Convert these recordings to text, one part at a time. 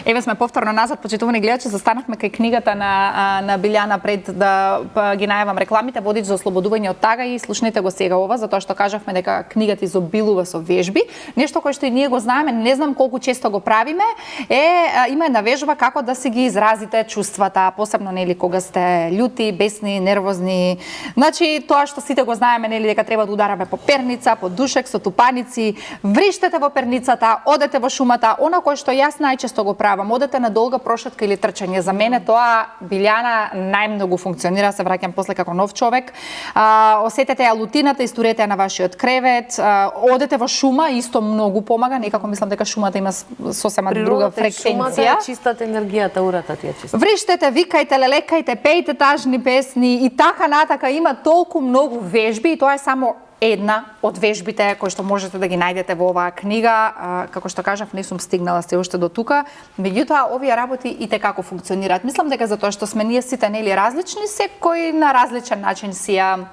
Еве сме повторно назад, почитувани гледачи, застанавме кај книгата на Билјана пред да ги најавам рекламите, Водич за ослободување од тага, и слушнете го сега ова, затоа што кажавме дека книгата изобилува со вежби. Нешто кое што и ние го знаеме, не знам колку често го правиме, има една вежба како да си ги изразите чувствата, посебно нели кога сте љути, бесни, нервозни. Значи тоа што сите го знаеме, нели дека треба да удараме по перница, по душек со тупаници, вриштете во перницата, одете во шумата, она кое што јас најчесто го правам, одете на долга прошетка или трчање. За мене тоа, Билјана, најмногу функционира, се враќам после како нов човек. Осетете ја лутината, исторете ја на вашиот кревет, одете во шума, исто многу помага, некако мислам дека шумата има сосема друга фреквенција. Шумата е чистата енергијата, урата ти е чиста. Вриштете, викајте, лелекајте, пејте тажни песни и така натака, има толку многу вежби и тоа е само една од вежбите кои што можете да ги најдете во оваа книга. Како што кажав, не сум стигнала се уште до тука, меѓутоа овие работи и те како функционираат. Мислам дека затоа што сме ние сите нели различни, секој на различен начин си ја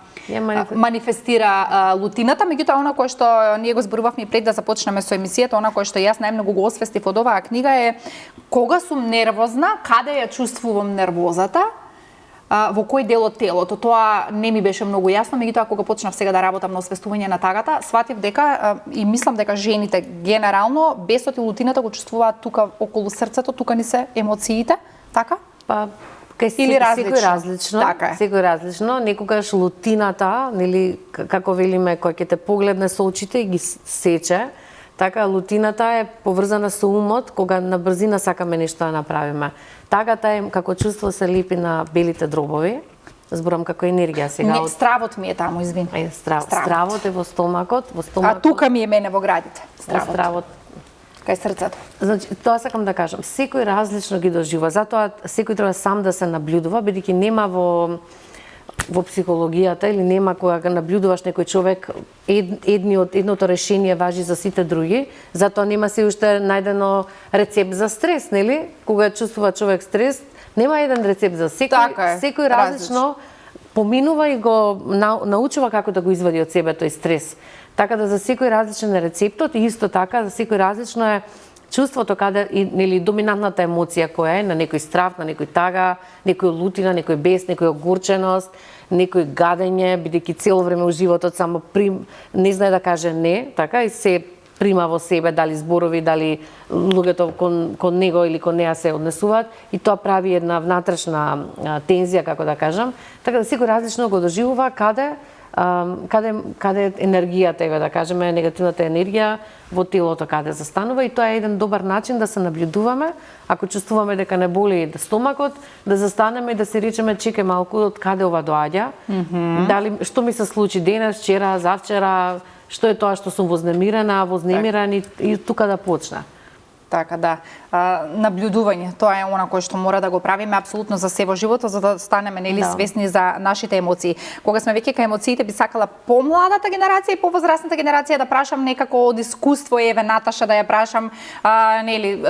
манифестира лутината, меѓутоа она кое што ние го зборувавме пред да започнеме со емисијата, она кое што јас најмногу го освестив од оваа книга е кога сум нервозна, каде ја чувствувам нервозата, во кој дел од телото. Тоа не ми беше многу јасно, меѓутоа кога почнав сега да работам на освестување на тагата, сватив дека и мислам дека жените генерално бесот и лутината го чувствуваат тука околу срцето, тука ни се емоциите, така? Па секој различно, така е. Секој различно, некогаш лутината, нели како велиме, кој ќе те погледне со очите и ги сече, така лутината е поврзана со умот, кога на брзина сакаме нешто да направиме. Тагата е како чувство се лепи на белите дробови. Зборам како енергија сега. Не, стравот ми е таму, извини. Стравот е во стомакот, А тука ми е мене во градите. Стравот. Кај срцето. Значи, тоа сакам да кажам. Секој различно ги доживува. Затоа секој треба сам да се наблюдува, бидејќи нема во психологијата или нема кога го наблюдуваш некој човек, едното решение важи за сите други, затоа нема се уште најдено рецепт за стрес, нели? Кога чувствува човек стрес, нема еден рецепт за секој, секој различно поминува и го научува како да го извади од себе тој стрес. Така да за секој различен е рецептот и исто така за секој различно е чувството каде или доминантната емоција која е на некој страв, на некој тага, некој лутина, некој бес, некој огорченост, некој гадење, бидејќи цело време во животот само не знае да каже не, така и се прима во себе, дали зборови, дали луѓето кон него или кон неа се однесуваат и тоа прави една внатрешна тензија, како да кажам. Така да секој различно го доживува каде енергијата, да кажеме, негативната енергија во телото каде застанува и тоа е еден добар начин да се наблюдуваме. Ако чувствуваме дека не боли стомакот, да застанеме и да се речеме чекај малку од каде ова доаѓа. Дали што ми се случи денес, вчера, завчера, што е тоа што сум вознемиран и тука да почна. Така да, наблюдување, тоа е она кое што мора да го правиме апсолутно за се во животот, за да станеме нели свесни за нашите емоции. Кога сме веќе кај емоциите, би сакала помладата генерација и повозрасната генерација да прашам некако од искуство, еве Наташа да ја прашам, нели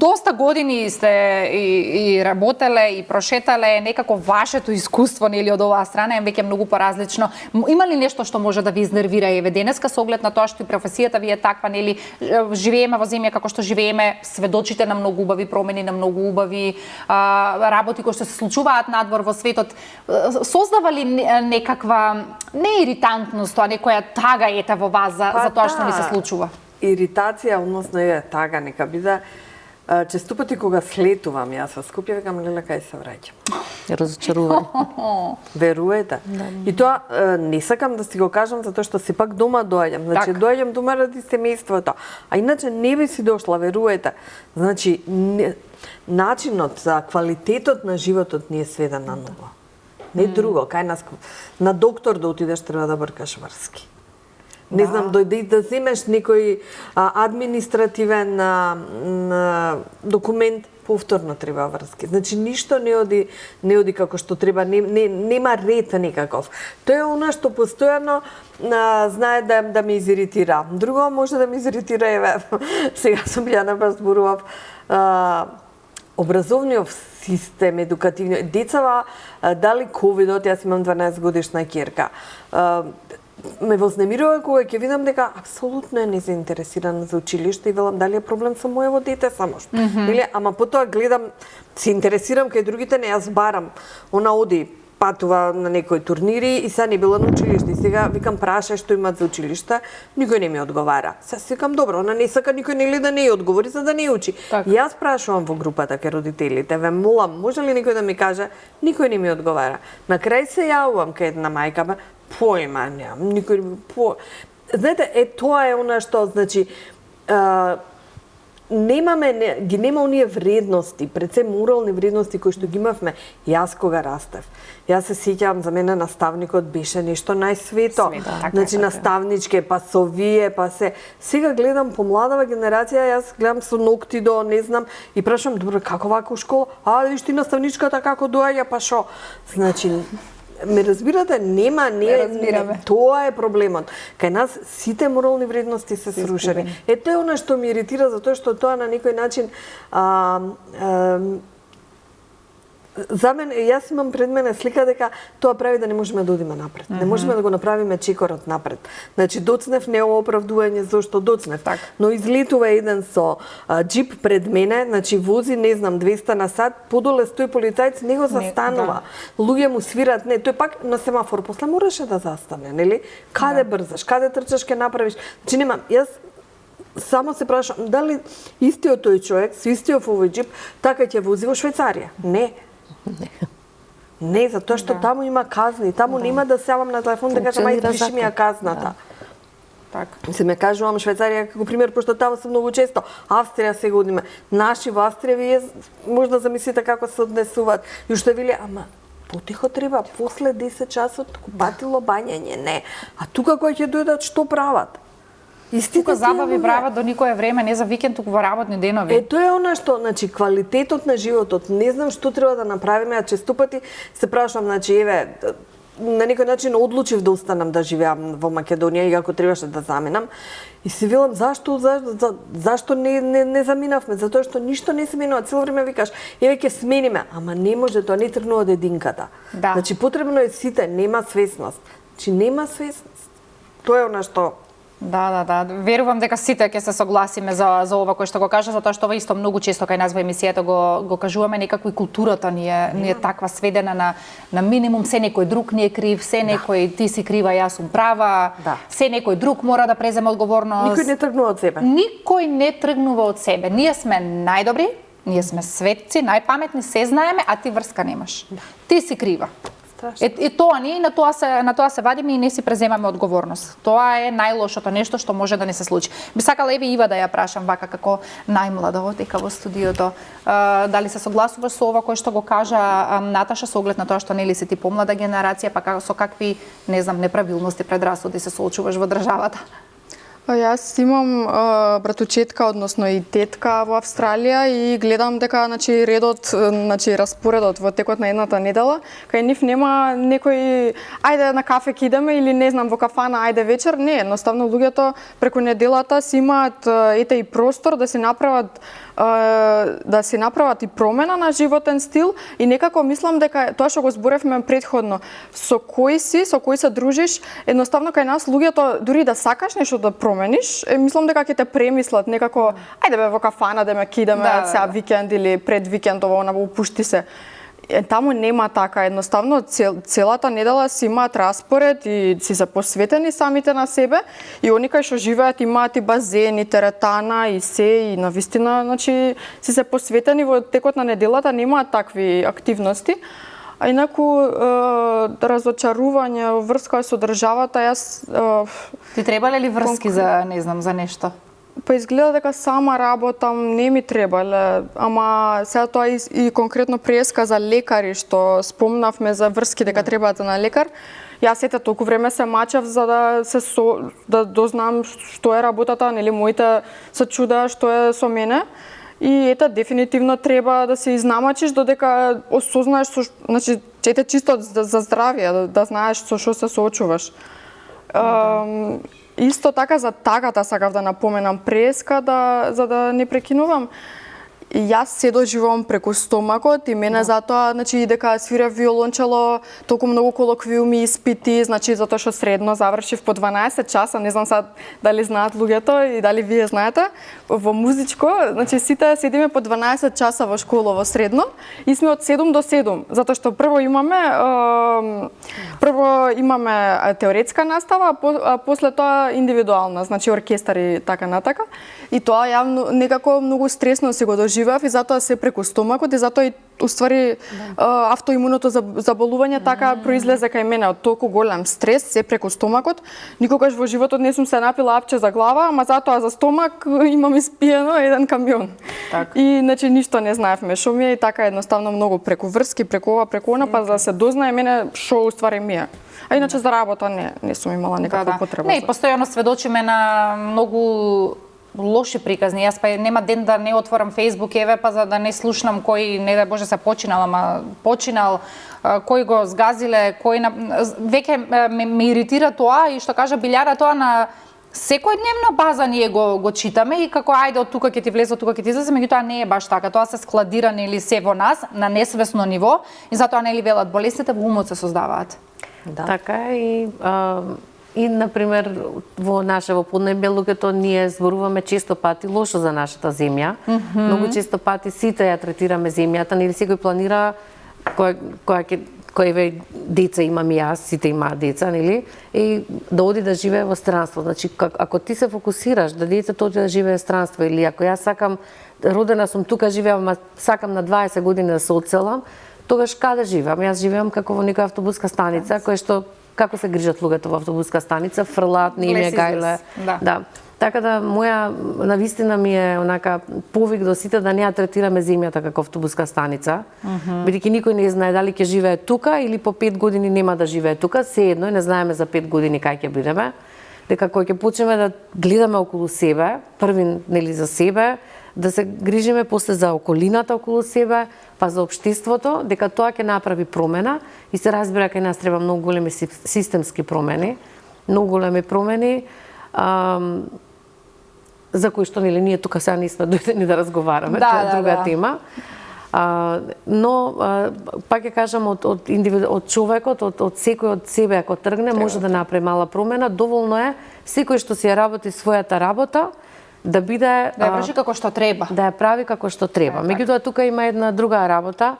доста години сте и работеле и прошетале, некако вашето искуство нели од оваа страна е веќе многу поразлично. Има ли нешто што може да ви изнервира еве денеска со оглед на тоа што и професијата ви е таква, нели живееме во земја како што живееме, сведочите на многу убави промени, на многу убави работи кои што се случуваат надвор во светот, создава ли некаква не иритантност, а некоја тага ете во вас за тоа што ни се случува? Иритација, односно е тага, нека биде. Често пати кога слетувам јас во Скопје, викам леле кај се враќам. Разочарувам. Веруете. И тоа не сакам да си го кажам затоа што сепак дома доаѓам. Значи доаѓам дома ради семејството. А иначе не би си дошла, веруете. Значи начинот за квалитетот на животот ни е сведен на нула. Не друго, кај нас на доктор да отидеш треба да бркаш врски. Не знам, дојде да земеш некој административен документ, повторно треба врски. Значи, ништо не оди како што треба, нема ред никаков. Тоа е она што постојано знае да ме изиритира. Друго може да ме изиритира, еве, сега сум Билјана па зборував, образовниот систем, едукативниот, децава, дали ковидот, јас имам 12 годишна ќерка, ме вознемирува кога ќе видам дека апсолутно е незаинтересиран за училиште и велам дали е проблем со моево дете само што. Или ама потоа гледам, се интересирам кај другите, не јас барам. Она оди патува на некои турнири и сега не била на училиште. И сега викам праша што имат за училиште, никој не ми одговара. Сега си викам добро, она не сака никој нели да не ја одговори за да не учи. Так. Јас прашувам во групата кај родителите, ве молам, може ли некој да ми каже, никој не ми одговара. На крај се јавувам кај една мајка, појма немам, никој знаете, тоа е она што, значи, нема оние вредности, пред се морални вредности кои што ги имавме јас кога растев. Јас се сеќавам, за мене наставникот беше нешто најсвето. Значи наставничке, па совие, па се. Сега гледам помладава генерација, јас гледам со ногти до не знам и прашам, добро, како вака у школа? Виж ти наставничката како доаѓа, па шо? Значи, ме разбирате, нема, тоа е проблемот. Кај нас сите морални вредности се срушени. Тоа е она што ми иритира, затоа што тоа на некој начин за мене, јас имам пред мене слика дека тоа прави да не можеме да одиме напред. Не можеме да го направиме чекорот напред. Значи, доцнев не е оправдување зошто доцнев. Так. Но излетува еден со джип пред мене, значи вози, не знам, 200 на сат, подоле стои полицајец, не го застанува. Луѓе му свират, не, тој пак на семафор, после мораше да застане, нели? Каде брзаш, каде трчаш, ке направиш? Значи, немам, јас само се прашам, дали истиот тој човек, со истиот овој джип, така ќе вози во Швајцарија? Не. Не, затоа што таму има казни, таму нема да сеавам на телефон да кажам ајде пиши ми ја казната. Так. Се ме кажувам Швајцарија како пример, пошто таму се многу често. Австрија сега одиме. Наши во Австрија вие можда замислите како се однесуваат. И уште вели, ама потихо треба, после 10 часот купатило, бањање, не. А тука кои ќе дојдат, што прават? Тука забави прават до никое време, не за викенд, туку во работни денови. Тоа е она што, значи, квалитетот на животот, не знам што треба да направиме, а често пати се прашувам, значи, еве, на некој начин одлучив да останам да живеам во Македонија, иако требаше да заменам. И се велам, зашто не заминавме? Затоа што ништо не се менува. Цело време викаш, еве ќе смениме, ама не може, тоа не тргнува од единката. Да. Значи, потребно е сите, нема свесност. Значи, нема свесност. Тоа е она што Да. Верувам дека сите ќе се согласиме за ова кој што го кажа, затоа што ова исто многу често кај нас во емисијата го кажуваме, некако и културата ни е таква сведена на минимум, се некој друг ни е крив, се некој ти си крива, јас сум права, се некој друг мора да преземе одговорност. Никој не тргнува од себе. Никој не тргнува од себе. Ние сме најдобри, ние сме светци, најпаметни, се знаеме, а ти врска немаш. Ти си крива. И тоа ние на тоа се вадиме и не си преземаме одговорност. Тоа е најлошото нешто што може да не се случи. Би сакала еве Ива да ја прашам вака како најмлада дека во студиото, дали се согласуваш со ова кој што го кажа Наташа со оглед на тоа што нели си ти помлада генерација, па со какви, не знам, неправилности, предрасуди се соочуваш во државата? Јас имам братучетка, односно и тетка во Австралија и гледам дека редот, распоредот во текот на едната недела, кај нив нема некој ајде на кафе ќе идеме или не знам во кафана ајде вечер, не, едноставно луѓето преку неделата си имаат и простор да се направат и промена на животен стил и некако мислам дека тоа што го зборевме претходно, со кој се дружиш, едноставно кај нас луѓето дури да сакаш нешто да промениш, мислам дека ќе те премислат некако, ајде бе во кафана да ме кидаме сега викенд или пред викендово, опушти се. Таму нема така, едноставно целата недела си имаат распоред и си се посветени самите на себе и они кај што живеат имаат и базен, и теретана, и се, и навистина, си се посветени во текот на неделата, немаат такви активности. А инаку разочарување во врска со државата, јас Ти требале ли врски за, не знам, за нешто? Па изгледа дека сама работам, не ми требале, ама сега тоа и конкретно преска за лекари, што спомнавме за врски дека требаат на лекар. Јас толку време се мачав за да дознам што е работата, нели моите се чудеа што е со мене. И дефинитивно треба да се изнамачиш додека осознаеш чисто за здравје, да знаеш со што се соочуваш. Исто така за тагата сакав да напоменам преска, за да не прекинувам. И јас се доживувам преку стомакот и мене затоа, значи, дека свирев виолончело, толку многу колоквиуми, испити, значи, затоа што средно завршив по 12 часа, не знам сад дали знаат луѓето и дали вие знаете, во музичко, значи, сите седиме по 12 часа во школа во средно и сме од 7 до 7, затоа што прво имаме теоретска настава, а после тоа индивидуална, значи оркестар и така натака. И тоа јавно некако многу стресно се го доживеав и затоа се преку стомакот и затоа и уствари автоимуното заболување така произлезе кај мене од толку голем стрес се преку стомакот. Никогаш во животот не сум се напила апче за глава, ама затоа за стомак имам испиено еден камион. Так. И значи ништо не знаевме што ми е и така едноставно многу преку врски, преку ова, преку она, па за да се дознае мене што уствари ми е. А иначе за работа не сум имала никаква потреба. Не, постојано сведочиме на многу лоши приказни. Јас па нема ден да не отворам Facebook, еве, па за да не слушнам кој, не да Боже, се починал, кој го згазиле, веќе ме иритира тоа и што кажа Билјара, тоа на секојдневна база ние го читаме и како ајде од тука ќе ти влезе, од тука ќе ти излезе, меѓутоа не е баш така. Тоа се складира нели се во нас на несвесно ниво и затоа нели велат болестите во умот се создаваат. Да. Така и например во нашево поднебје луѓето ние зборуваме често пати лошо за нашата земја. Многу често пати сите ја третираме земјата, нели секој планира кој деца имам и јас, сите имаат деца, нели? И да оди да живее во странство. Значи ако ти се фокусираш да детето оди да живее во странство или ако јас сакам родена сум тука живеам, ама сакам на 20 години да се одселам, тогаш каде живеам? Јас живеам како во некоја автобуска станица, која што како се грижат луѓето во автобуска станица, фрлаат, не им е гајле. Да. Така да моја навистина ми е онака повик до сите да не ја третираме земјата како автобуска станица, бидејќи никој не знае дали ќе живее тука или по 5 години нема да живее тука, сеедно не знаеме за 5 години кај ќе бидеме. Дека кога ќе почнеме да гледаме околу себе, први нели за себе, да се грижиме после за околината околу себе, па за општеството, дека тоа ќе направи промена и се разбира кај нас треба многу големи системски промени, многу големи промени, за кои што нели ние тука сега не сме дојдени да разговараме, тоа е друга тема. Но пак ќе кажам од човекот, од секој од себе ако тргне, може да направи мала промена, доволно е секој што си ја работи својата работа да биде да ја врши како што треба. Да ја прави како што треба. Меѓутоа тука има една друга работа.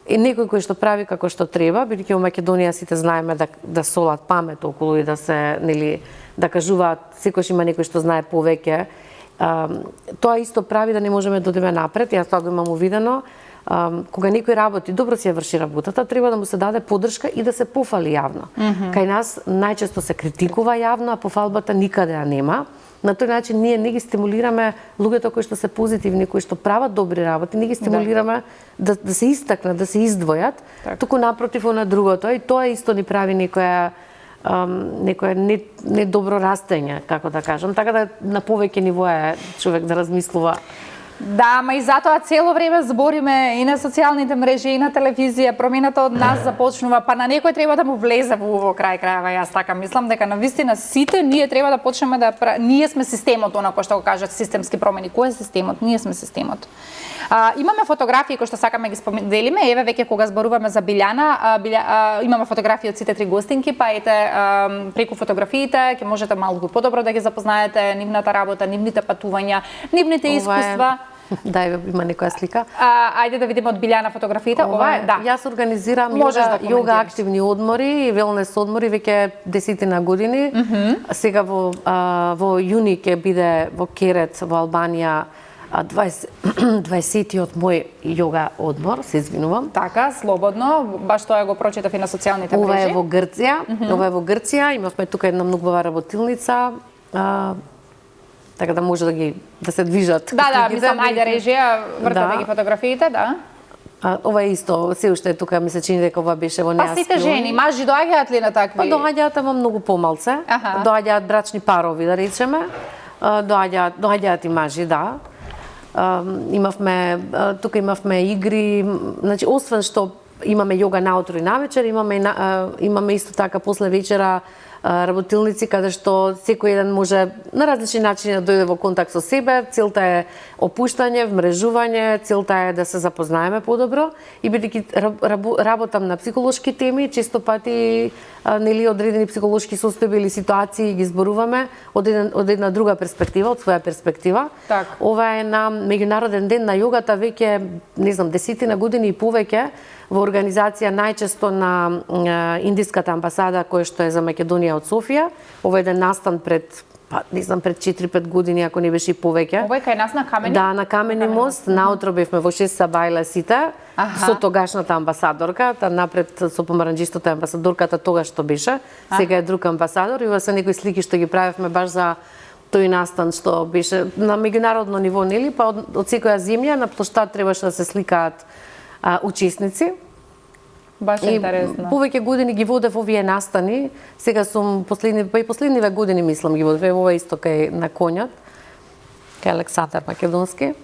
И некој кој што прави како што треба, бидејќи во Македонија сите знаеме да солат памет околу и да се нели да кажуваат секојаш има некој што знае повеќе. Тоа исто прави да не можеме да одиме напред. Јас тоа го имам увидено. Кога некој работи, добро си ја врши работата, треба да му се даде поддршка и да се пофали јавно. Кај нас најчесто се критикува јавно, а пофалбата никаде ја нема. На тој начин ние не ги стимулираме луѓето кои што се позитивни, кои што прават добри работи, не ги стимулираме да се истакнат, да се издвојат, туку напротив на другото. И тоа исто ни прави некоја недобро растење, како да кажам. Така да на повеќе нивоа човек да размислува. Да, ама и затоа цело време збориме и на социјалните мрежи, и на телевизија, промената од нас започнува, па на некој треба да му влезе во крај крајава. Јас така мислам дека навистина сите ние треба да почнеме ние сме системот, онако што го кажат системски промени. Кој е системот? Ние сме системот. Имаме фотографии кои што сакаме ги споделиме. Еве веќе кога зборуваме за Билјана, имаме фотографии од сите три гостинки, па ете преку фотографиите ќе можете малку подобро да ги запознаете нивната работа, нивните патувања, нивните искуства. Да, има некоја слика. Ајде да видиме од Билјана фотографиите. Ова е, да. Јас организирам јога активни одмори и велнес одмори веќе 10 години. Сега во јуни ќе биде во Керет во Албанија 20-тиот мој јога одмор, се извинувам. Така, слободно, баш тоа го прочитав и на социјалните мрежи. Ова е во Грција, ова е во Грција, имавме тука една многу убава работилница. Така да може да се движат. Да, мислам, ајде режија, вртате ги фотографиите, да. Ова е исто, се уште тука ми се чини дека ова беше во неа. Па сите жени, мажи доаѓаат ли на такви? Па доаѓаат, ама многу помалце. Доаѓаат брачни парови, да речеме. Доаѓаат и мажи, да. Тука имавме игри, значи освен што имаме јога наутро и навечер, имаме исто така после вечера работилници каде што секој еден може на различни начини да дојде во контакт со себе. Целта е опуштање, вмрежување, целта е да се запознаеме подобро и бидејќи работам на психолошки теми, често пати нели одредени психолошки состојби или ситуации ги зборуваме од една друга перспектива, од своја перспектива. Так. Ова е на меѓународен ден на јогата веќе, не знам, 10 години и повеќе во организација најчесто на Индиската амбасада која што е за Македонија од Софија. Ова е еден настан пред не знам, пред 4-5 години, ако не беше и повеќе. Ова е кај нас на Камени? Да, на Камени мост. Наутро бевме во 6 сабајла сите, со тогашната амбасадорка, напред со помаранџистата амбасадорката тогаш што беше, сега е друг амбасадор, и ова се некои слики што ги правевме баш за тој настан што беше на меѓународно ниво, нели, па од секоја земја на плоштад требаше да се сликаат учесници. Баш интересно. Повеќе години ги водев овие настани. Сега сум последниве години мислам ги водев. Ова исто кај на конјот. Кај Александар Македонски.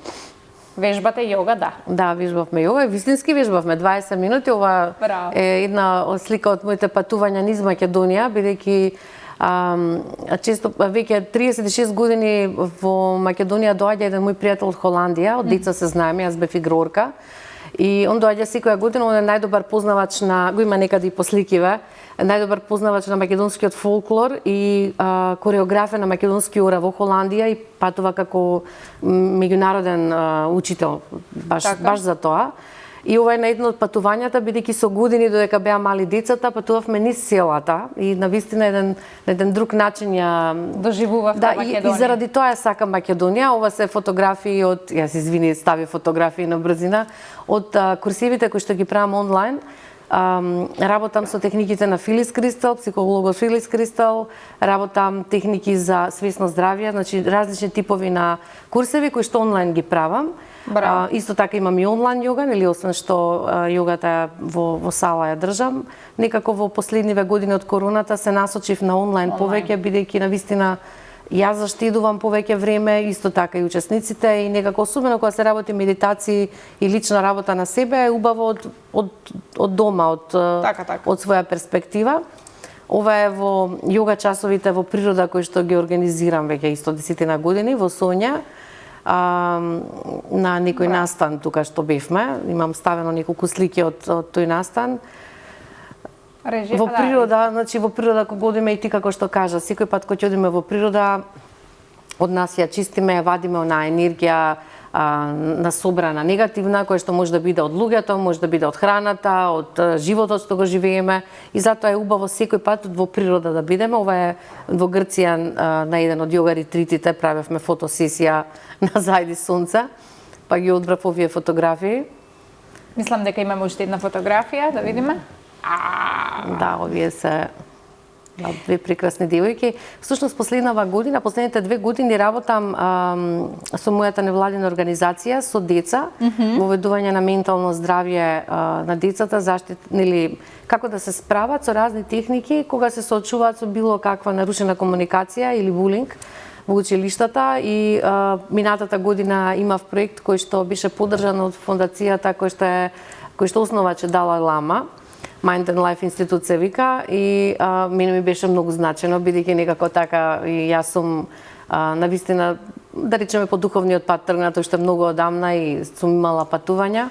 Вежбате јога, да. Да, вежбавме јога. Вистински вежбавме 20 минути. Ова е една слика од моите патувања низ Македонија, бидејќи често веќе 36 години во Македонија доаѓа еден мој пријател од Холандија, од деца се знаеме, јас бев игрорка. И он доаѓа секоја година, он е најдобар познавач на, го има некаде и по сликиве, најдобар познавач на македонскиот фолклор и кореографија на македонски ора во Холандија и патува како меѓународен учител баш за тоа. И ова е на едно од патувањата, бидејќи со години додека беа мали децата, патувавме низ селата и навистина на еден друг начин ја доживувавте Македонија. И заради тоа ја сакам Македонија. Ова се фотографии од, јас извини, стави фотографии на брзина, од курсивите кои што ги правам онлайн. Работам со техниките на Филис Кристал, психологот Филис Кристал, работам техники за свесно здравје, значи различни типови на курсеви кои што онлайн ги правам. Исто така имам и онлайн јога, нели, освен што јогата во сала ја држам. Некако во последниве години од короната се насочив на онлайн повеќе, бидејќи навистина јас заштедувам повеќе време, исто така и учесниците, и некако особено кога се работи медитации и лична работа на себе е убаво од дома, од своја перспектива. Ова е во јога часовите во природа кои што ги организирам веќе исто 10 години во Сонја. На некој настан тука што бевме, имам ставено неколку слики од тој настан. Во природа, значи во природа кога одиме и ти како што кажа, секој пат кога ќе одиме во природа, од нас ја чистиме, ја вадиме онаа енергија насобрана негативна, која што може да биде од луѓето, може да биде од храната, од животот што го живееме, и затоа е убаво секој пат во природа да бидеме. Ова е во Грција на еден од јога ретритите, правевме фотосесија на зајди сонце, па ги одбрав овие фотографии. Мислам дека имаме уште една фотографија, да видиме. Да, овие се две прекрасни девојки. Всушност последните 2 години работам со мојата невладина организација со деца, во ведување на ментално здравје на децата, нели како да се справат со разни техники кога се соочуваат со било каква нарушена комуникација или булинг во училиштата. И минатата година имав проект кој што беше поддржан од фондацијата кој што основаче Далај Лама. Mind and Life Институт се вика, и мене ми беше многу значено, бидејќи некако така и јас сум навистина, да речеме, по духовниот пат тргнат уште многу одамна и сум имала патувања.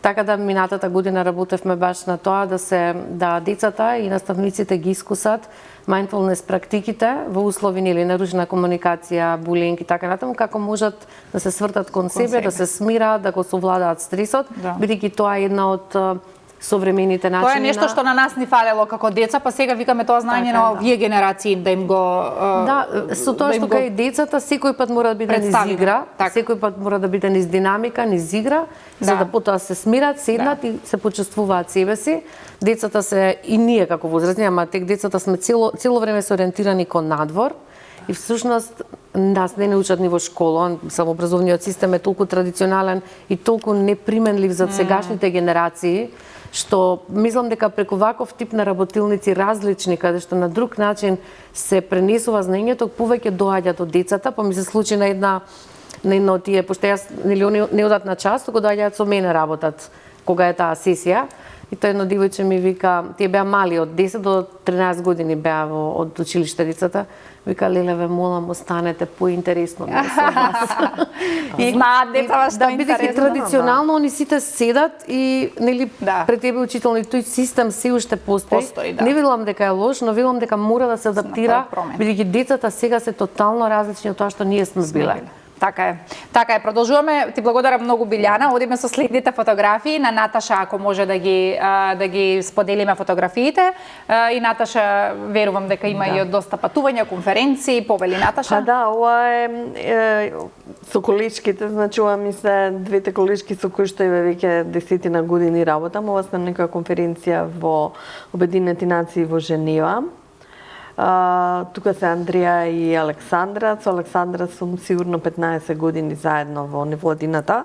Така да минатата година работевме баш на тоа да децата и наставниците ги искусат mindfulness практиките во услови или нарушена комуникација, булинг и така натаму, како можат да се свртат кон себе, да се смираат, да го совладаат стресот, бидејќи тоа е една од современите начини. Тоа е нешто што на нас ни фалело како деца, па сега викаме тоа знаење на овие генерации да им го со тоа што кај децата секој пат мора да биде низ игра, секој пат мора да биде низ динамика, низ игра, за да потоа се смират, седнат и се почувствуваат себе си. Децата се и ние како возрастни, ама тек децата сме цело време се ориентирани кон надвор. И всушност нас не учат ни во школа, самообразовниот систем е толку традиционален и толку неприменлив за сегашните генерации, што мислам дека преку ваков тип на работилници различни, каде што на друг начин се пренесува знаењето, повеќе доаѓаат од децата, па ми се случи на една од тие, пошто јас не одат на час, туку доаѓаат со мене работат кога е таа сесија. И тој едно дивојче ми вика, тие беа мали, од 10 до 13 години беа од училиште децата, вика, леле, молам, останете поинтересно ми со вас. Знаат децата што е бидејќи интересно. традиционално они сите седат и нели пред тебе учител и тој систем се уште постои. Да. Не велам дека е лош, но велам дека мора да се адаптира, бидејќи децата сега се тотално различни од тоа што ние сме биле. Така е. Така е. Продолжуваме. Ти благодарам многу, Билјана. Одиме со следните фотографии на Наташа, ако може да ги споделиме фотографиите. И Наташа, верувам дека има и од доста патувања, конференции, повели Наташа. Па да, ова е со количките, значи ова ми се двете колички со кои што еве веќе 10 години работам. Ова сме на некоја конференција во Обединените нации во Женева. Тука се Андреја и Александра. Со Александра сум сигурно 15 години заедно во невладината.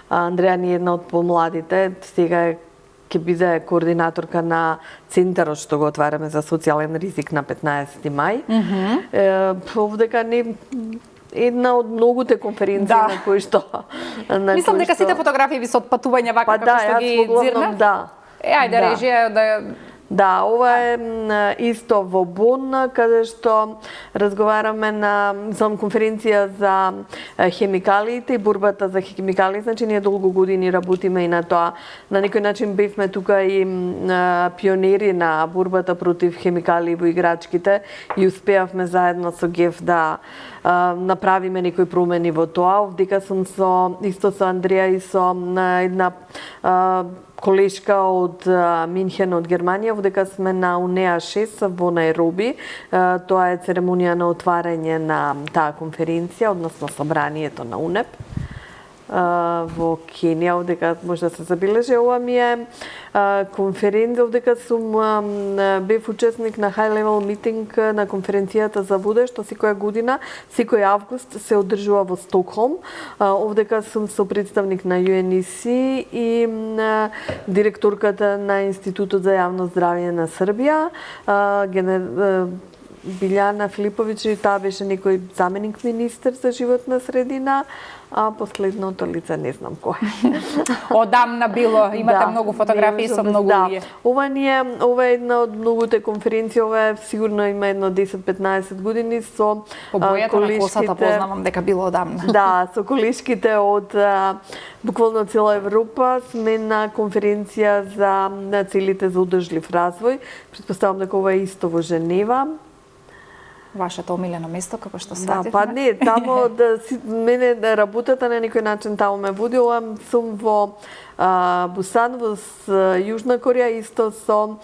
Андреја ни е една од помладите, сега ќе биде координаторка на центарот што го отвараме за социјален ризик на 15 мај. Овдека не една од многуте конференции на кои што Мислам дека сите фотографии ви се од патување вака како што ги дзирна. Ајде режија Да, ова е исто во Бон, каде што разговараме на конференција за хемикалиите и борбата за хемикалии. Значи, ние долго години работиме и на тоа. На некој начин бевме тука и пионери на борбата против хемикалии во играчките и успеавме заедно со ГЕФ да направиме некои промени во тоа. Овдека сум исто со Андреја и со една колешка од Минхен, од Германија, водека сме на УНЕА 6 во Најроби. Тоа е церемонија на отварање на таа конференција, односно собранието на УНЕП во Кенија, овдека може да се забележи. Ова ми е конференција, овдека сум бев учесник на High Level Meeting на конференцијата за вода, што секоја година, секој август се одржува во Стокхолм. Овдека сум со представник на UNEC и директорката на Институтот за јавно здравје на Србија, Билјана Филиповиќ, и таа беше некој заменик министер за животна средина, а последното лице не знам кој. Одамна било, имате многу фотографии со многу луѓе. Ова е една од многуте конференции, ова е сигурно има едно 10-15 години со по бојата на косата познавам дека било одамна. Да, со колешките од буквално цела Европа сме на конференција за целите за одржлив развој. Претпоставам дека ова е исто во Женева. Вашето омилено место, како што Да, свативме? па не, тамо мене работата на некој начин тамо ме водила. Сум во Бусан, во Јужна Кореја, исто со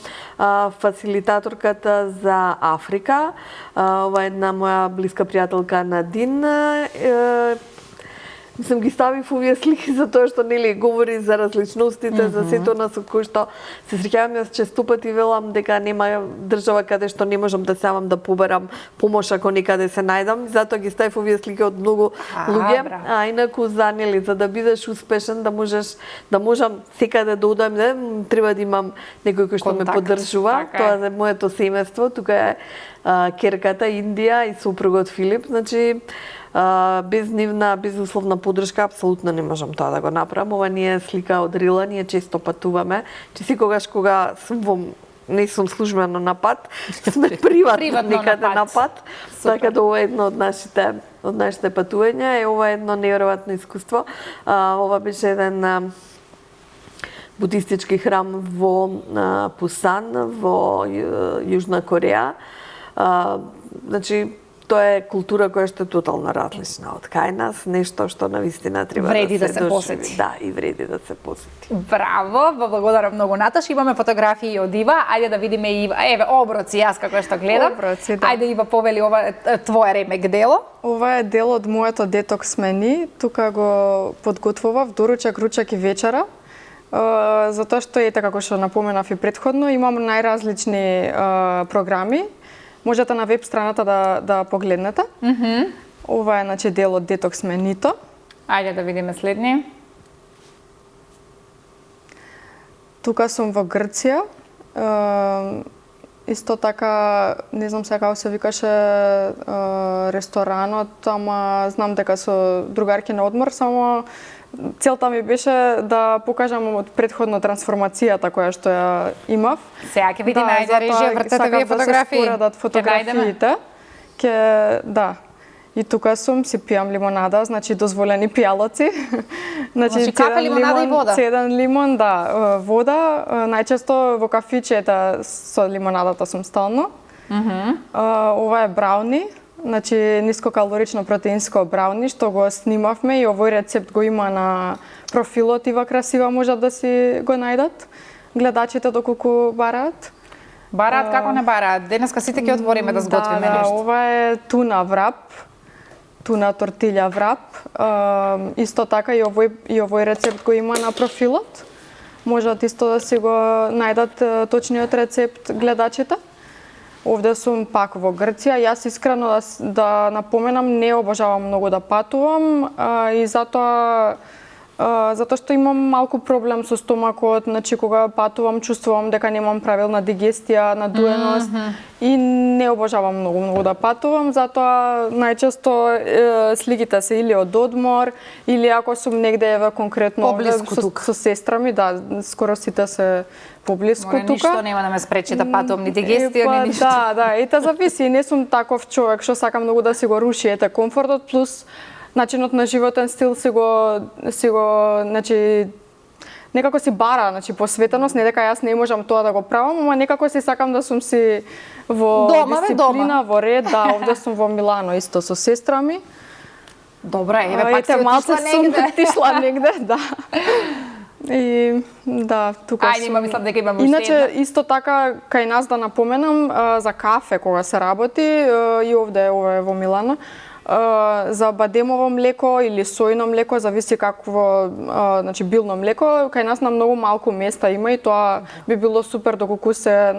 фасилитаторката за Африка. Ова е една моја блиска пријателка Надин. Мислам, ги ставив овие слики за тоа што нели говори за различностите, за сето на со кои што се среќавам. Јас често пати велам дека нема држава каде што не можам да самам да побарам помош ако некаде се најдам. Затоа ги ставив овие слики од многу луѓе. А инаку за нели за да бидеш успешен, да можам секаде да одам, треба да имам некој кој што ме поддржува. Тоа е моето семејство. Тука е керката Индија и супругот Филип. Значи без нивна безусловна поддршка апсолутно не можам тоа да го направам. Ова не е слика од Рила, ние често патуваме. Че секогаш кога сум не сум службено на пат, сме приватно некаде на пат. Така да ова е едно од нашите патувања, ова е едно неверојатно искуство. Ова беше еден будистички храм во Пусан, во Јужна Кореја. Значи, тоа е култура која што е тотално различна од кај нас, нешто што навистина треба да се посети. Да, и вреди да се посети. Браво, благодарам многу, Наташа. Имаме фотографии од Ива. Ајде да видиме Ива. Еве, оброци, јас како што гледам. Оброци, да. Ајде, Ива, повели ова твое ремек дело. Ова е дел од моето детокс мени. Тука го подготвував доручак, ручак и вечера. Затоа што ете како што напоменав и претходно, имам најразлични програми. Можете на веб страната да погледнете. Ова е значи дел од детокс менито. Ајде да видиме следни. Тука сум во Грција. Исто така, не знам сега како се викаше ресторанот, ама знам дека со другарки на одмор, само целта ми беше да покажам од предходно трансформацијата која што ја имав. Сега ќе видиме, ајде режија, вртете вие фотографии. Ќе споредат фотографиите. Да. И тука сум, си пијам лимонада, значи дозволени пијалоци. Значи кафе, лимонада и вода. Цеден лимон, да, вода. Најчесто во кафичета со лимонадата сум стално. Ова е брауни, значи нискокалорично протеинско брауни, што го снимавме и овој рецепт го има на профилот Ива Красива, можат да си го најдат гледачите доколку бараат. Бараат како не бараат? Денеска сите ќе отвориме да сготвиме нешто. Да, ова е туна врап. Туна тортилја врап. Исто така и овој рецепт го има на профилот. Можат исто да си го најдат точниот рецепт гледачите. Овде сум пак во Грција. Јас искрено да напоменам, не обожавам многу да патувам и затоа што имам малку проблем со стомакот, значи кога патувам чувствувам дека немам правилна дигестија, надуеност и не обожавам многу да патувам, затоа најчесто слигите се или од одмор или ако сум негде еве конкретно со сестра ми, да, скоро сите се поблиску тука. Ништо нема да ме спречи да патувам ни дигестија, ни ништо. Да, ете зависи, не сум таков човек што сакам многу да си го руши комфортот, плюс начинот на животен стил си го значи некако си бара, значи посветеност, не дека јас не можам тоа да го правам, ама некако си сакам да сум си во дисциплина, во ред, да, овде сум во Милано исто со сестра ми. Добра, еве пак си отишла негде. Отишла негде, да. И да, тука сум. Ајде, мислам дека имам уште една. Иначе исто така кај нас да напоменам за кафе кога се работи и овде во Милано. За бадемово млеко или сојно млеко, зависи какво, значи билно млеко, кај нас на многу малку места има и тоа би било супер доколку се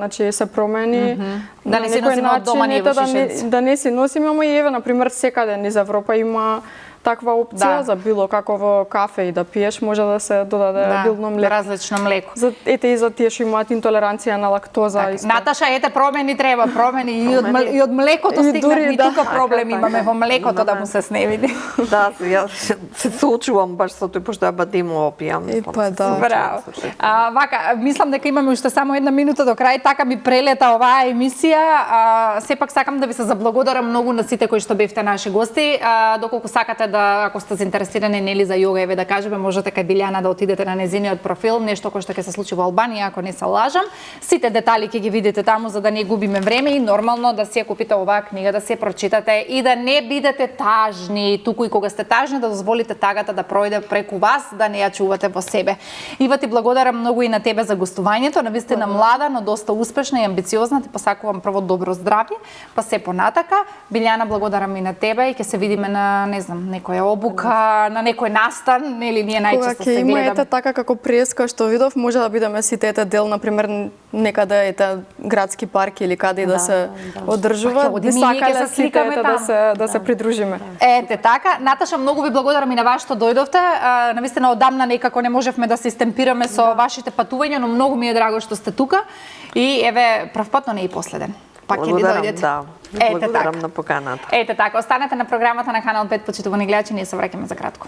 промени. Да не се носиме од дома ние во шишенци. Да не се носиме, ама и еве на пример секаде низ Европа има таква опција за било каково кафе и да пиеш, може да се додаде билно млеко. Различно млеко. Ете и за тие што имаат интолеранција на лактоза. Наташа, ете промени треба, и од млекото стигнахме и тука проблем имаме во млекото да му се сневиди. Да, јас се соочувам баш со тој пошто ја бадимо пијам. Браво. Вака, мислам дека имаме уште само една минута до крај, така ми прелета оваа емисија. Сепак сакам да ви се заблагодарам многу на сите кои што бевте наши гости. Доколку сакате да, ако сте заинтересирани нели за јога, еве да кажеме, можете кај Билјана да отидете на незиниот профил, нешто кој што ќе се случи во Албанија, ако не се лажам. Сите детали ќе ги видите таму за да не губиме време и нормално да си ја купите оваа книга, да си ја прочитате и да не бидете тажни, туку и кога сте тажни да дозволите тагата да пројде преку вас, да не ја чувате во себе. Ива, ти благодарам многу и на тебе за гостувањето, навистина млада, но доста успешна и амбициозна, ти посакувам прво добро здравје, па се понатака. Билјана, благодарам и на тебе и ќе се видиме на, не знам, некоја обука, на некој настан, нели ние најчесто се гледаме. Кога ќе има ете така како преска што видов, може да бидеме сите ете дел, например, некаде ете градски парк или каде да се одржува. Би сакале сите да се придружиме. Ете така, Наташа, многу ви благодарам и на вас што дојдовте. Навистина одамна некако не можевме да се истемпираме со вашите патувања, но многу ми е драго што сте тука и еве првпат, но не и последен. Пак ќе ни дојдете. Да. Благодарам на поканата. Ете така, останете на програмата на Канал 5, почитувани гледачи, ние се враќаме за кратко.